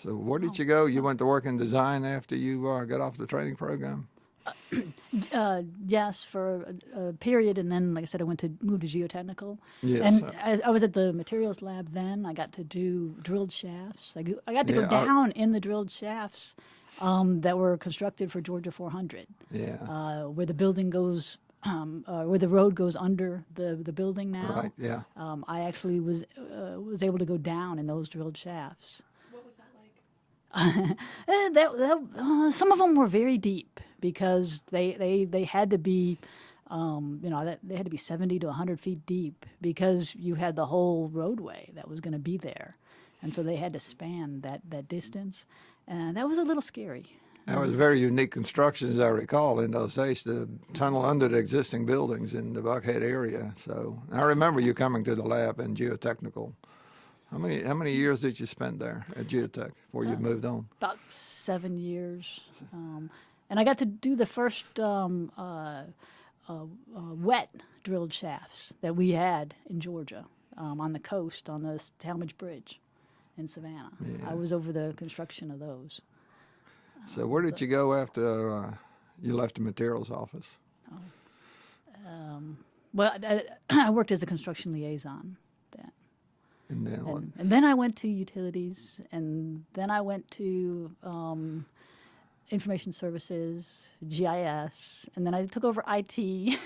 So where did you go? You went to work in design after you got off the training program? Yes, for a period, and then, like I said, I moved to geotechnical. Yes. And as I was at the materials lab then, I got to do drilled shafts. I got to go Yeah, down in the drilled shafts that were constructed for Georgia 400. Yeah. Where the building goes, where the road goes under the building now. Right, yeah. I actually was able to go down in those drilled shafts. What was that like? Some of them were very deep because they had to be, they had to be 70 to 100 feet deep because you had the whole roadway that was going to be there, and so they had to span that distance, and that was a little scary. That was very unique construction, as I recall, in those days, to tunnel under the existing buildings in the Buckhead area. So I remember you coming to the lab in geotechnical. How many years did you spend there at Geotech before you moved on? About 7 years, and I got to do the first wet drilled shafts that we had in Georgia on the coast on the Talmadge Bridge in Savannah. Yeah. I was over the construction of those. So where did you go after you left the materials office? Well, I worked as a construction liaison then. And then what? And then I went to utilities, and then I went to information services, GIS, and then I took over IT.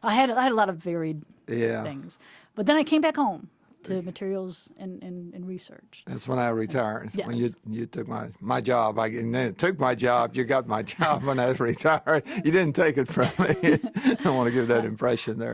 I had a lot of varied things. But then I came back home to materials and research. That's when I retired. Yes. When you took my job, and then took my job. You got my job when I was retired. You didn't take it from me. I don't want to give that impression there.